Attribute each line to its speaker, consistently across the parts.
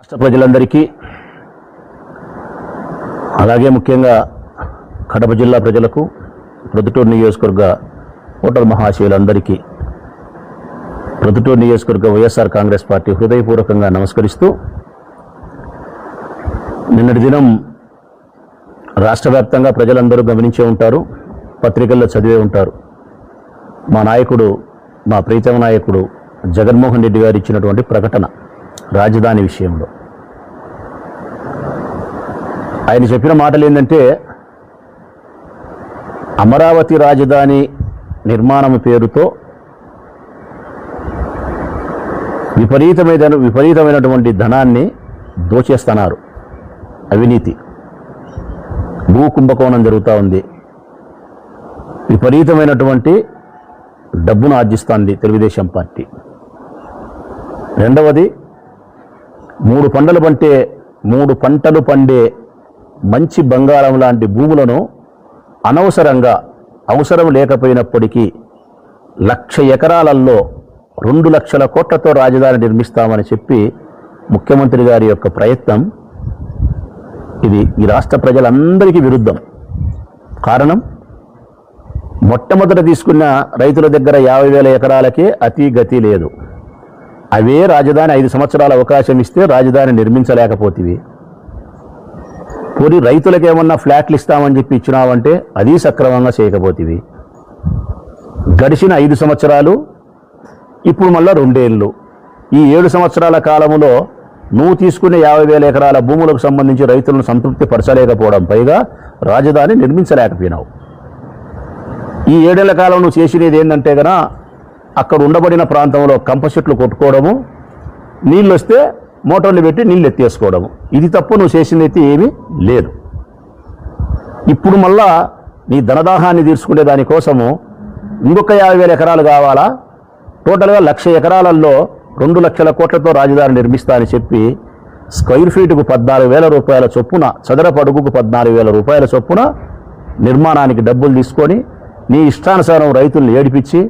Speaker 1: రాష్ట్ర ప్రజలందరికీ అలాగే ముఖ్యంగా కడప జిల్లా ప్రజలకు ప్రొద్దుటూరు నియోజకవర్గ ఓటర్ మహాశయులందరికీ ప్రొద్దుటూరు నియోజకవర్గ వైఎస్ఆర్ కాంగ్రెస్ పార్టీ హృదయపూర్వకంగా నమస్కరిస్తూ నిన్నటి దినం రాష్ట్ర వ్యాప్తంగా ప్రజలందరూ గమనించే ఉంటారు, పత్రికల్లో చదివే ఉంటారు. మా నాయకుడు, మా ప్రీతమ నాయకుడు జగన్మోహన్ రెడ్డి గారు ఇచ్చినటువంటి ప్రకటన రాజధాని విషయంలో. ఆయన చెప్పిన మాటలు ఏంటంటే, అమరావతి రాజధాని నిర్మాణం పేరుతో విపరీతమైనటువంటి ధనాన్ని దోచేస్తున్నారు. అవినీతి, భూ కుంభకోణం జరుగుతూ ఉంది. విపరీతమైనటువంటి డబ్బును ఆర్జిస్తోంది తెలుగుదేశం పార్టీ. రెండవది, మూడు పంటలు పండే మంచి బంగారం లాంటి భూములను అనవసరంగా, అవసరం లేకపోయినప్పటికీ 1,00,000 ఎకరాలలో 2 లక్షల కోట్లతో రాజధాని నిర్మిస్తామని చెప్పి ముఖ్యమంత్రి గారి యొక్క ప్రయత్నం ఇది ఈ రాష్ట్ర ప్రజలందరికీ విరుద్ధం. కారణం, మొట్టమొదట తీసుకున్న రైతుల దగ్గర 50,000 ఎకరాలకే అతి గతి లేదు. అవే రాజధాని 5 సంవత్సరాల అవకాశం ఇస్తే రాజధాని నిర్మించలేకపోతేవి. పోనీ రైతులకు ఏమన్నా ఫ్లాట్లు ఇస్తామని చెప్పి ఇచ్చినావంటే అది సక్రమంగా చేయకపోతేవి. గడిచిన 5 సంవత్సరాలు, ఇప్పుడు మళ్ళా 2 ఏళ్ళు, ఈ 7 సంవత్సరాల కాలంలో నువ్వు తీసుకునే 50,000 ఎకరాల భూములకు సంబంధించి రైతులను సంతృప్తి పరచలేకపోవడం, పైగా రాజధాని నిర్మించలేకపోయినావు. ఈ 7 ఏళ్ల కాలం నువ్వు చేసినది ఏంటంటే గన అక్కడ ఉండబడిన ప్రాంతంలో కంప చెట్లు కొట్టుకోవడము, నీళ్ళు వస్తే మోటార్లు పెట్టి నీళ్ళు ఎత్తేసుకోవడము. ఇది తప్పు, నువ్వు చేసినది ఏమీ లేదు. ఇప్పుడు మళ్ళా నీ ధనదాహాన్ని తీర్చుకునే దానికోసము ఇంకొక 50,000 ఎకరాలు కావాలా? టోటల్గా 1,00,000 ఎకరాలలో 2 లక్షల కోట్లతో రాజధాని నిర్మిస్తా అని చెప్పి స్క్వేర్ ఫీటుకు 14,000 రూపాయల చొప్పున, చదరపు అడుగుకు 14,000 రూపాయల చొప్పున నిర్మాణానికి డబ్బులు తీసుకొని నీ ఇష్టానుసారం రైతులను ఏడిపించి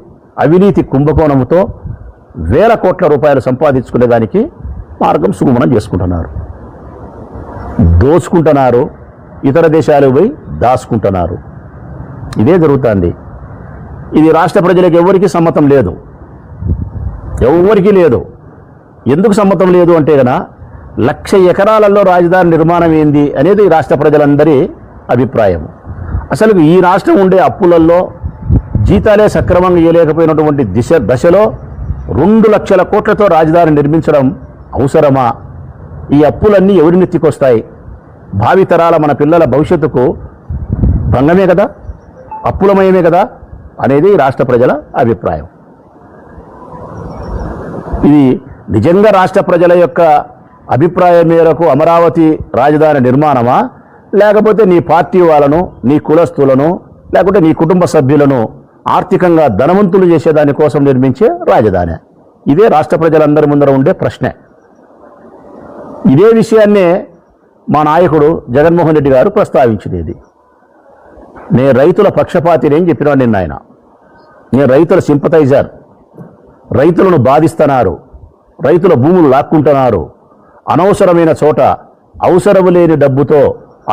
Speaker 1: అవినీతి కుంభకోణంతో 1,000 కోట్ల రూపాయలు సంపాదించుకునేదానికి మార్గం సుగమనం చేసుకుంటున్నారు. దోచుకుంటున్నారు, ఇతర దేశాలకు పోయి దాచుకుంటున్నారు. ఇదే జరుగుతుంది. ఇది రాష్ట్ర ప్రజలకు ఎవరికీ సమ్మతం లేదు, ఎవరికీ లేదు. ఎందుకు సమ్మతం లేదు అంటే కనుక 1,00,000 ఎకరాలలో రాజధాని నిర్మాణం ఏంది అనేది రాష్ట్ర ప్రజలందరి అభిప్రాయం. అసలు ఈ రాష్ట్రం ఉండే అప్పులలో జీతాలే సక్రమంగా ఇవ్వలేకపోయినటువంటి దశలో 2 లక్షల కోట్లతో రాజధాని నిర్మించడం అవసరమా? ఈ అప్పులన్నీ ఎవరి నెత్తికొస్తాయి? భావితరాల మన పిల్లల భవిష్యత్తుకు భంగమే కదా, అప్పులమయమే కదా అనేది రాష్ట్ర ప్రజల అభిప్రాయం. ఇది నిజంగా రాష్ట్ర ప్రజల యొక్క అభిప్రాయం మేరకు అమరావతి రాజధాని నిర్మాణమా, లేకపోతే నీ పార్టీ వాళ్ళను, నీ కులస్తులను, లేకుంటే నీ కుటుంబ సభ్యులను ఆర్థికంగా ధనవంతులు చేసేదానికోసం నిర్మించే రాజధాని? ఇదే రాష్ట్ర ప్రజలందరి ముందర ఉండే ప్రశ్నే. ఇదే విషయాన్నే మా నాయకుడు జగన్మోహన్ రెడ్డి గారు ప్రస్తావించినది. నేను రైతుల పక్షపాతిని అని చెప్పినాడు నిన్న ఆయన. నేను రైతుల సింపథైజర్. రైతులను బాధిస్తున్నారు, రైతుల భూములు లాక్కుంటున్నారు, అనవసరమైన చోట అవసరం లేని డబ్బుతో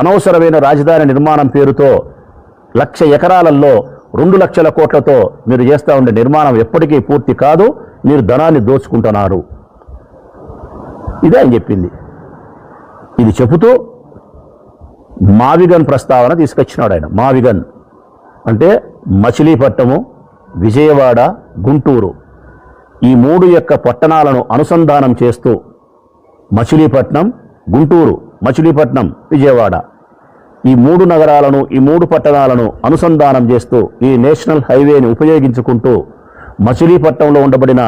Speaker 1: అనవసరమైన రాజధాని నిర్మాణం పేరుతో 1,00,000 ఎకరాలలో 2 లక్షల కోట్లతో మీరు చేస్తూ ఉండే నిర్మాణం ఎప్పటికీ పూర్తి కాదు, మీరు ధనాన్ని దోచుకుంటున్నారు. ఇదే ఆయన చెప్పింది. ఇది చెబుతూ మావిగన్ ప్రస్తావన తీసుకొచ్చినాడు ఆయన. మావిగన్ అంటే మచిలీపట్నము, విజయవాడ, గుంటూరు, ఈ 3 యొక్క పట్టణాలను అనుసంధానం చేస్తూ మచిలీపట్నం, గుంటూరు, మచిలీపట్నం, విజయవాడ, ఈ 3 నగరాలను, ఈ 3 పట్టణాలను అనుసంధానం చేస్తూ ఈ నేషనల్ హైవేని ఉపయోగించుకుంటూ మచిలీపట్నంలో ఉండబడిన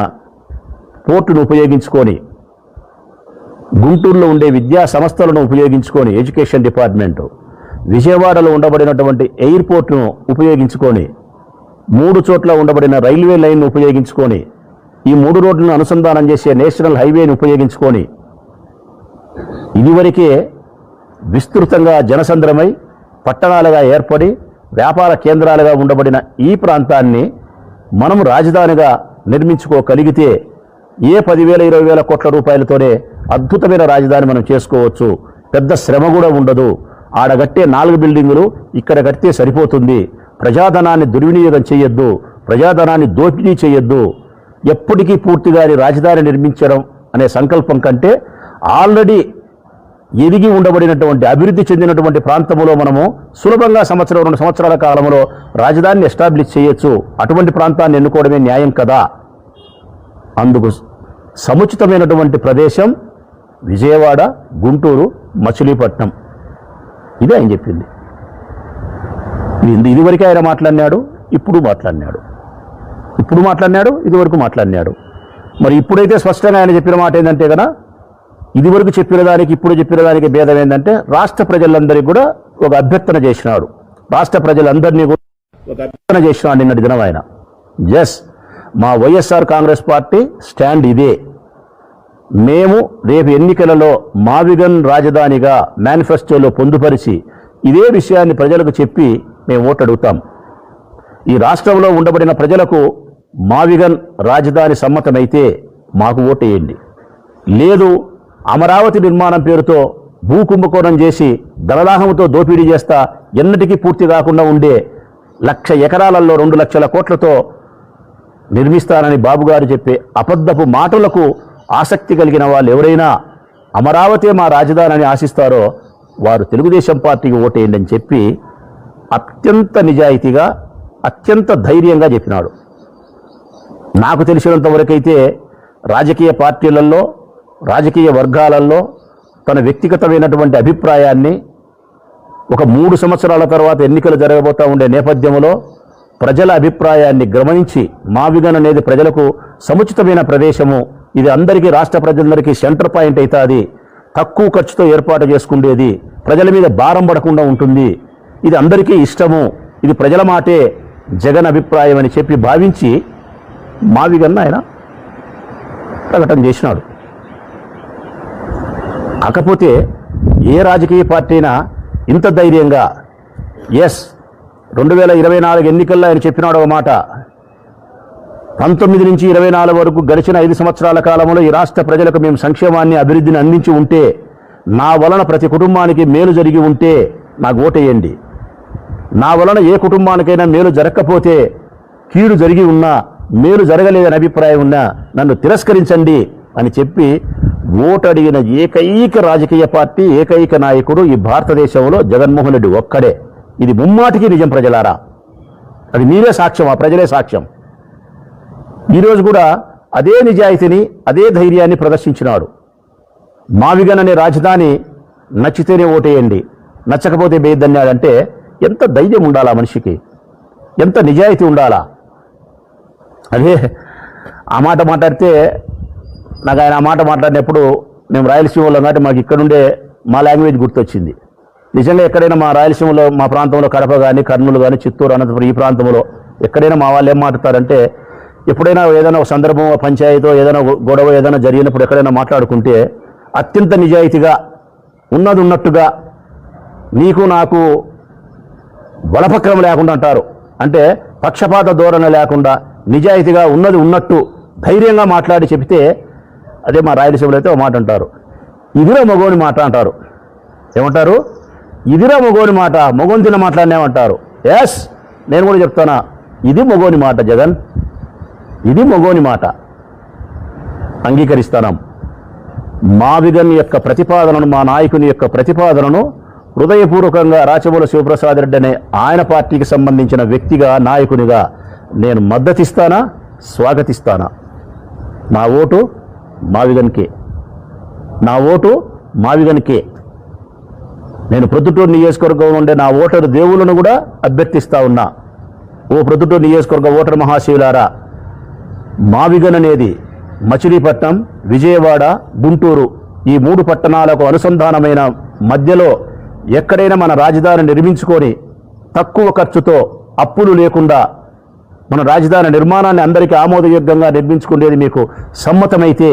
Speaker 1: పోర్టును ఉపయోగించుకొని, గుంటూరులో ఉండే విద్యా సంస్థలను ఉపయోగించుకొని ఎడ్యుకేషన్ డిపార్ట్మెంటు, విజయవాడలో ఉండబడినటువంటి ఎయిర్పోర్ట్ను ఉపయోగించుకొని, 3 చోట్ల ఉండబడిన రైల్వే లైన్ను ఉపయోగించుకొని, ఈ 3 రోడ్లను అనుసంధానం చేసే నేషనల్ హైవేని ఉపయోగించుకొని ఇదివరకే విస్తృతంగా జనసంద్రమై పట్టణాలుగా ఏర్పడి వ్యాపార కేంద్రాలుగా ఉండబడిన ఈ ప్రాంతాన్ని మనం రాజధానిగా నిర్మించుకోగలిగితే ఏ 10,000 20,000 కోట్ల రూపాయలతోనే అద్భుతమైన రాజధాని మనం చేసుకోవచ్చు, పెద్ద శ్రమ కూడా ఉండదు, ఆడ కట్టే 4 బిల్డింగులు ఇక్కడ కడితే సరిపోతుంది, ప్రజాధనాన్ని దుర్వినియోగం చేయొద్దు, ప్రజాధనాన్ని దోపిడీ చేయొద్దు, ఎప్పటికీ పూర్తిగా రాజధాని నిర్మించడం అనే సంకల్పం కంటే ఆల్రెడీ ఎదిగి ఉండబడినటువంటి అభివృద్ధి చెందినటువంటి ప్రాంతంలో మనము సులభంగా 1-2 సంవత్సరాల కాలంలో రాజధానిని ఎస్టాబ్లిష్ చేయొచ్చు, అటువంటి ప్రాంతాన్ని ఎన్నుకోవడమే న్యాయం కదా. అందుకు సముచితమైనటువంటి ప్రదేశం విజయవాడ, గుంటూరు, మచిలీపట్నం. ఇదే ఆయన చెప్పింది. ఇదివరకే ఆయన మాట్లాడినాడు, ఇప్పుడు మాట్లాడినాడు, ఇదివరకు మాట్లాడినాడు. మరి ఇప్పుడైతే స్పష్టంగా ఆయన చెప్పిన మాట ఏంటంటే కదా, ఇదివరకు చెప్పిన దానికి ఇప్పుడు చెప్పిన దానికి భేదం ఏంటంటే రాష్ట్ర ప్రజలందరికీ కూడా ఒక అభ్యర్థన చేసినాడు. రాష్ట్ర ప్రజలందరినీ కూడా ఒక అభ్యర్థన చేసినాడు నిన్నటి దినం ఆయన. ఎస్, మా వైఎస్ఆర్ కాంగ్రెస్ పార్టీ స్టాండ్ ఇదే. మేము రేపు ఎన్నికలలో మావిగన్ రాజధానిగా మేనిఫెస్టోలో పొందుపరిచి ఇదే విషయాన్ని ప్రజలకు చెప్పి మేము ఓటు అడుగుతాం. ఈ రాష్ట్రంలో ఉండబడిన ప్రజలకు మావిగన్ రాజధాని సమ్మతమైతే మాకు ఓటేయండి, లేదు అమరావతి నిర్మాణం పేరుతో భూ కుంభకోణం చేసి ధనదాహంతో దోపిడీ చేస్తా ఎన్నటికీ పూర్తి కాకుండా ఉండే 1,00,000 ఎకరాలలో 2 లక్షల కోట్లతో నిర్మిస్తానని బాబుగారు చెప్పే అబద్ధపు మాటలకు ఆసక్తి కలిగిన వాళ్ళు ఎవరైనా అమరావతి మా రాజధాని అని ఆశిస్తారో వారు తెలుగుదేశం పార్టీకి ఓటేయండి అని చెప్పి అత్యంత నిజాయితీగా, అత్యంత ధైర్యంగా చెప్పినాడు. నాకు తెలిసినంతవరకైతే రాజకీయ పార్టీలలో, రాజకీయ వర్గాలలో తన వ్యక్తిగతమైనటువంటి అభిప్రాయాన్ని ఒక 3 సంవత్సరాల తర్వాత ఎన్నికలు జరగబోతూ ఉండే నేపథ్యంలో ప్రజల అభిప్రాయాన్ని గమనించి మావిగన్ అనేది ప్రజలకు సముచితమైన ప్రదేశము, ఇది అందరికీ, రాష్ట్ర ప్రజలందరికీ సెంటర్ పాయింట్ అవుతుంది, తక్కువ ఖర్చుతో ఏర్పాటు చేసుకునేది, ప్రజల మీద భారం పడకుండా ఉంటుంది, ఇది అందరికీ ఇష్టము, ఇది ప్రజల మాటే జగన్ అభిప్రాయం అని చెప్పి భావించి మావిగన్ ఆయన ప్రకటన చేసినాడు. కాకపోతే ఏ రాజకీయ పార్టీ అయినా ఇంత ధైర్యంగా ఎస్ 2024 ఎన్నికల్లో ఆయన చెప్పినాడు ఒక మాట, 19 నుంచి 24 వరకు గడిచిన 5 సంవత్సరాల కాలంలో ఈ రాష్ట్ర ప్రజలకు మేము సంక్షేమాన్ని, అభివృద్ధిని అందించి ఉంటే, నా వలన ప్రతి కుటుంబానికి మేలు జరిగి ఉంటే నాకు ఓటేయండి, నా వలన ఏ కుటుంబానికైనా మేలు జరగకపోతే, కీడు జరిగి ఉన్నా, మేలు జరగలేదని అభిప్రాయం ఉన్నా నన్ను తిరస్కరించండి అని చెప్పి ఓటు అడిగిన ఏకైక రాజకీయ పార్టీ, ఏకైక నాయకుడు ఈ భారతదేశంలో జగన్మోహన్ రెడ్డి ఒక్కడే. ఇది ముమ్మాటికి నిజం ప్రజలారా, అది మీరే సాక్ష్యం, ఆ ప్రజలే సాక్ష్యం. ఈరోజు కూడా అదే నిజాయితీని, అదే ధైర్యాన్ని ప్రదర్శించినాడు. మావిగన్ అనే రాజధాని నచ్చితేనే ఓటేయండి, నచ్చకపోతే బేద్దన్నాడంటే ఎంత ధైర్యం ఉండాలా మనిషికి, ఎంత నిజాయితీ ఉండాలా. అదే ఆ మాట మాట్లాడితే నాకు ఆయన ఆ మాట మాట్లాడినప్పుడు మేము రాయలసీమలో కాబట్టి మాకు ఇక్కడుండే మా లాంగ్వేజ్ గుర్తొచ్చింది. నిజంగా ఎక్కడైనా మా రాయలసీమలో, మా ప్రాంతంలో కడప కానీ, కర్నూలు కానీ, చిత్తూరు, అనంతపురం ఈ ప్రాంతంలో ఎక్కడైనా మా వాళ్ళు ఏం మాట్లాడతారంటే, ఎప్పుడైనా ఏదైనా ఒక సందర్భం, పంచాయతీ ఏదైనా గొడవ ఏదైనా జరిగినప్పుడు ఎక్కడైనా మాట్లాడుకుంటే అత్యంత నిజాయితీగా, ఉన్నది ఉన్నట్టుగా, నీకు నాకు బలపక్రమ లేకుండా అంటారు. అంటే పక్షపాత ధోరణి లేకుండా నిజాయితీగా ఉన్నది ఉన్నట్టు ధైర్యంగా మాట్లాడి చెబితే అదే మా రాయలసీమలో అయితే ఒక మాట అంటారు, ఇదిరా మగోని మాట అంటారు. ఏమంటారు? ఇదిరా మగోని మాట, మగోని తిన మాట్లాడినామంటారు. ఎస్, నేను కూడా చెప్తానా, ఇది మగోని మాట జగన్, ఇది మగోని మాట. అంగీకరిస్తాం. మావిగన్ యొక్క ప్రతిపాదనను, మా నాయకుని యొక్క ప్రతిపాదనను హృదయపూర్వకంగా రాచమూల శివప్రసాద్ రెడ్డి అనే ఆయన పార్టీకి సంబంధించిన వ్యక్తిగా, నాయకునిగా నేను మద్దతిస్తానా, స్వాగతిస్తానా. నా ఓటు మావిగన్కే, నా ఓటు మావిగన్కే. నేను ప్రొద్దుటూరు నియోజకవర్గం నుండే నా ఓటరు దేవులను కూడా అభ్యర్థిస్తా ఉన్నా. ఓ ప్రొద్దుటూరు నియోజకవర్గ ఓటరు మహాశివులారా, మావిగన్ అనేది మచిలీపట్నం, విజయవాడ, గుంటూరు ఈ 3 పట్టణాలకు అనుసంధానమైన మధ్యలో ఎక్కడైనా మన రాజధాని నిర్మించుకొని తక్కువ ఖర్చుతో, అప్పులు లేకుండా మన రాజధాని నిర్మాణాన్ని అందరికీ ఆమోదయోగ్యంగా నిర్మించుకునేది మీకు సమ్మతమైతే,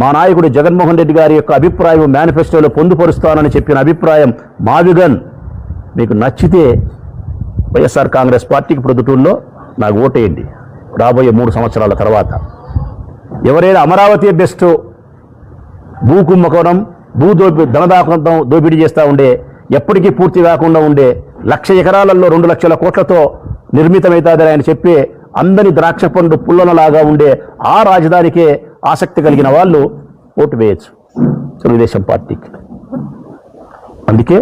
Speaker 1: మా నాయకుడు జగన్మోహన్ రెడ్డి గారి యొక్క అభిప్రాయం మేనిఫెస్టోలో పొందుపరుస్తానని చెప్పిన అభిప్రాయం మావిగన్ మీకు నచ్చితే వైఎస్ఆర్ కాంగ్రెస్ పార్టీకి ప్రొద్దుటూరులో నాకు ఓటేయండి. రాబోయే 3 సంవత్సరాల తర్వాత ఎవరైనా అమరావతి బెస్ట్, భూ కుంభకోణం, ధనదాకంతం దోపిడీ చేస్తూ ఉండే, ఎప్పటికీ పూర్తి కాకుండా ఉండే 1,00,000 ఎకరాలలో 2 లక్షల కోట్లతో నిర్మితమవుతాదని ఆయన చెప్పే అందని ద్రాక్ష పండు పుల్లనలాగా ఉండే ఆ రాజధానికే ఆసక్తి కలిగిన వాళ్ళు ఓటు వేయచ్చు తెలుగుదేశం పార్టీకి. అందుకే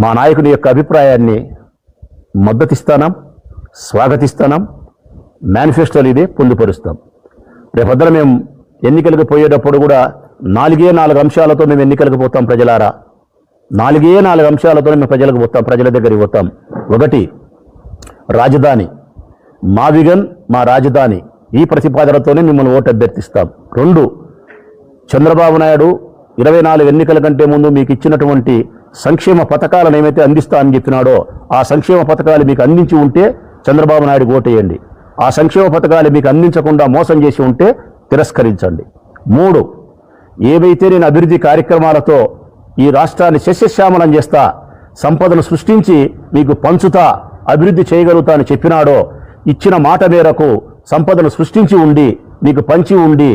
Speaker 1: మా నాయకుని యొక్క అభిప్రాయాన్ని మద్దతిస్తాం, స్వాగతిస్తాం, మేనిఫెస్టోలు ఇదే పొందుపరుస్తాం. రేపొద్దున మేము ఎన్నికలకు పోయేటప్పుడు కూడా 4 అంశాలతో మేము ఎన్నికలకు పోతాం. ప్రజలారా, 4 అంశాలతో మేము ప్రజలకు పోతాం, ప్రజల దగ్గరికి పోతాం. 1, రాజధాని, మా విగన్ మా రాజధాని, ఈ ప్రతిపాదనతోనే మిమ్మల్ని ఓటు అభ్యర్థిస్తాం. 2, చంద్రబాబు నాయుడు 24 ఎన్నికల కంటే ముందు మీకు ఇచ్చినటువంటి సంక్షేమ పథకాలను ఏమైతే అందిస్తా అని చెప్పినాడో ఆ సంక్షేమ పథకాలు మీకు అందించి ఉంటే చంద్రబాబు నాయుడు ఓటేయండి. ఆ సంక్షేమ పథకాలు మీకు అందించకుండా మోసం చేసి ఉంటే తిరస్కరించండి. 3, ఏవైతే నేను అభివృద్ధి కార్యక్రమాలతో ఈ రాష్ట్రాన్ని సస్యశ్యామలం చేస్తా, సంపదను సృష్టించి మీకు పంచుతా, అభివృద్ధి చేయగలుగుతా అని చెప్పినాడో ఇచ్చిన మాట మేరకు సంపదను సృష్టించి ఉండి మీకు పంచి ఉండి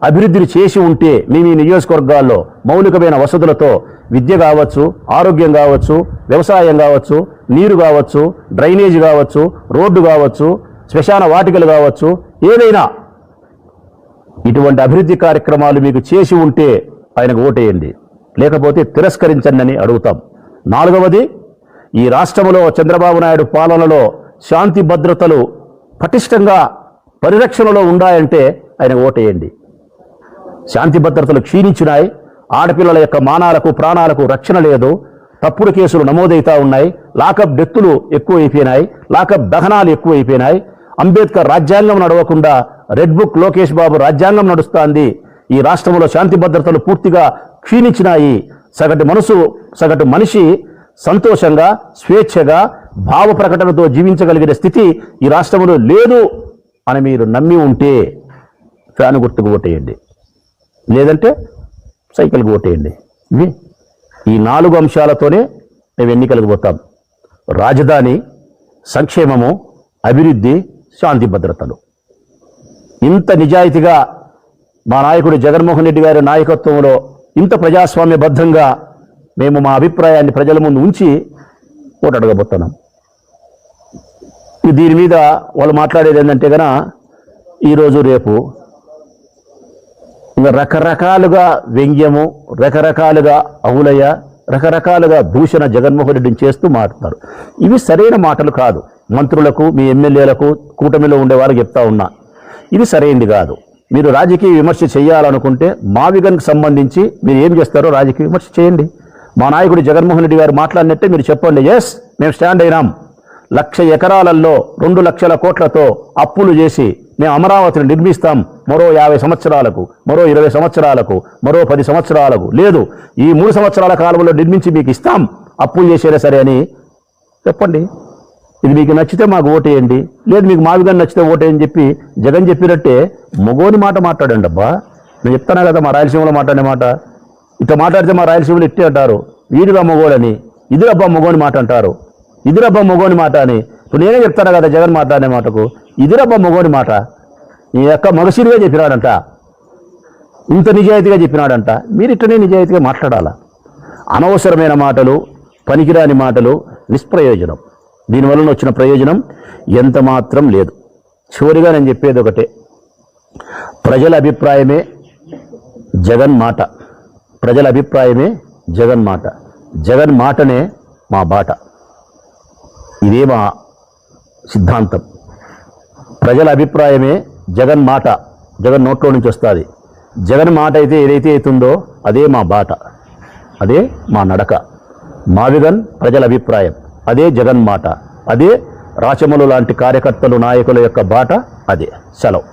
Speaker 1: అభివృద్ధిని చేసి ఉంటే మీ నియోజకవర్గాల్లో మౌలికమైన వసతులతో విద్య కావచ్చు, ఆరోగ్యం కావచ్చు, వ్యవసాయం కావచ్చు, నీరు కావచ్చు, డ్రైనేజ్ కావచ్చు, రోడ్డు కావచ్చు, శ్మశాన వాటికలు కావచ్చు, ఏదైనా ఇటువంటి అభివృద్ధి కార్యక్రమాలు మీకు చేసి ఉంటే ఆయనకు ఓటేయండి, లేకపోతే తిరస్కరించండి అని అడుగుతాం. 4వది, ఈ రాష్ట్రంలో చంద్రబాబు నాయుడు పాలనలో శాంతి భద్రతలు పటిష్టంగా పరిరక్షణలో ఉన్నాయంటే ఆయనకు ఓటేయండి. శాంతి భద్రతలు క్షీణించినాయి, ఆడపిల్లల యొక్క మానాలకు ప్రాణాలకు రక్షణ లేదు, తప్పుడు కేసులు నమోదవుతా ఉన్నాయి, లాకప్ డెత్తులు ఎక్కువైపోయినాయి, లాకప్ దహనాలు ఎక్కువైపోయినాయి. అంబేద్కర్ రాజ్యాంగం నడవకుండా రెడ్ బుక్ లోకేష్ బాబు రాజ్యాంగం నడుస్తోంది. ఈ రాష్ట్రంలో శాంతి భద్రతలు పూర్తిగా క్షీణించినాయి. సగటు మనిషి సంతోషంగా స్వేచ్ఛగా భావ ప్రకటనతో జీవించగలిగిన స్థితి ఈ రాష్ట్రంలో లేదు అని మీరు నమ్మి ఉంటే ఫ్యాన్ గుర్తుకు ఓటేయండి, లేదంటే సైకిల్కి ఓటేయండి. ఇవి ఈ 4 అంశాలతోనే మేము ఎన్నికలకు పోతాం. రాజధాని, సంక్షేమము, అభివృద్ధి, శాంతి భద్రతలు. ఇంత నిజాయితీగా మా నాయకుడు జగన్మోహన్ రెడ్డి గారి నాయకత్వంలో ఇంత ప్రజాస్వామ్యబద్ధంగా మేము మా అభిప్రాయాన్ని ప్రజల ముందు ఉంచి ఓటు అడగబోతున్నాం. దీని మీద వాళ్ళు మాట్లాడేది ఏంటంటే కనుక ఈరోజు రేపు ఇంకా రకరకాలుగా వ్యంగ్యము, రకరకాలుగా అవులయ్య, రకరకాలుగా దూషణ జగన్మోహన్ రెడ్డిని చేస్తూ మాట్లాడతారు. ఇవి సరైన మాటలు కాదు. మంత్రులకు, మీ ఎమ్మెల్యేలకు, కూటమిలో ఉండేవారికి చెప్తా ఉన్నా, ఇది సరైనది కాదు. మీరు రాజకీయ విమర్శ చేయాలనుకుంటే మా విగన్కి సంబంధించి మీరు ఏం చేస్తారో రాజకీయ విమర్శ చేయండి. మా నాయకుడు జగన్మోహన్ రెడ్డి గారు మాట్లాడినట్టే మీరు చెప్పండి, ఎస్ మేము స్టాండ్ అయినాం, 1,00,000 ఎకరాలలో 2 లక్షల కోట్లతో అప్పులు చేసి మేము అమరావతిని నిర్మిస్తాం, మరో 50 సంవత్సరాలకు, మరో 20 సంవత్సరాలకు, మరో 10 సంవత్సరాలకు, లేదు ఈ 3 సంవత్సరాల కాలంలో నిర్మించి మీకు ఇస్తాం, అప్పులు చేసేదే సరే అని చెప్పండి. ఇది మీకు నచ్చితే మాకు ఓటేయండి, లేదు మీకు మావిగా నచ్చితే ఓటేయని చెప్పి జగన్ చెప్పినట్టే మగోని మాట మాట్లాడండి. అబ్బా నేను చెప్తానా కదా మా రాయలసీమలో మాట్లాడే మాట, ఇట్లా మాట్లాడితే మా రాయలసీమలో ఇట్టే అంటారు, వీడిగా మగోడని, ఇదిరబ్బా మగోని మాట అంటారు, ఇదిరబ్బా మగోని మాట అని. ఇప్పుడు నేనే చెప్తాను కదా జగన్ మాట్లాడే మాటకు ఇదిరబ్బా మగోని మాట, ఈ యొక్క మగసిరిగా చెప్పినాడంట, ఇంత నిజాయితీగా చెప్పినాడంట. మీరు ఇట్లనే నిజాయితీగా మాట్లాడాలా? అనవసరమైన మాటలు, పనికిరాని మాటలు నిష్ప్రయోజనం. దీనివల్ల వచ్చిన ప్రయోజనం ఎంత మాత్రం లేదు. చివరిగా నేను చెప్పేది ఒకటే, ప్రజల అభిప్రాయమే జగన్ మాట, ప్రజల అభిప్రాయమే జగన్ మాట, జగన్ మాటనే మా బాట. ఇదే మా సిద్ధాంతం. ప్రజల అభిప్రాయమే జగన్ మాట, జగన్ నోట్లో నుంచి వస్తుంది. జగన్ మాట అయితే ఏదైతే అవుతుందో అదే మా బాట, అదే మా నడక. మా విగన్ ప్రజల అభిప్రాయం, అదే జగన్ మాట, అదే రాచమలు లాంటి కార్యకర్తలు నాయకుల యొక్క బాట, అదే. సెలవు.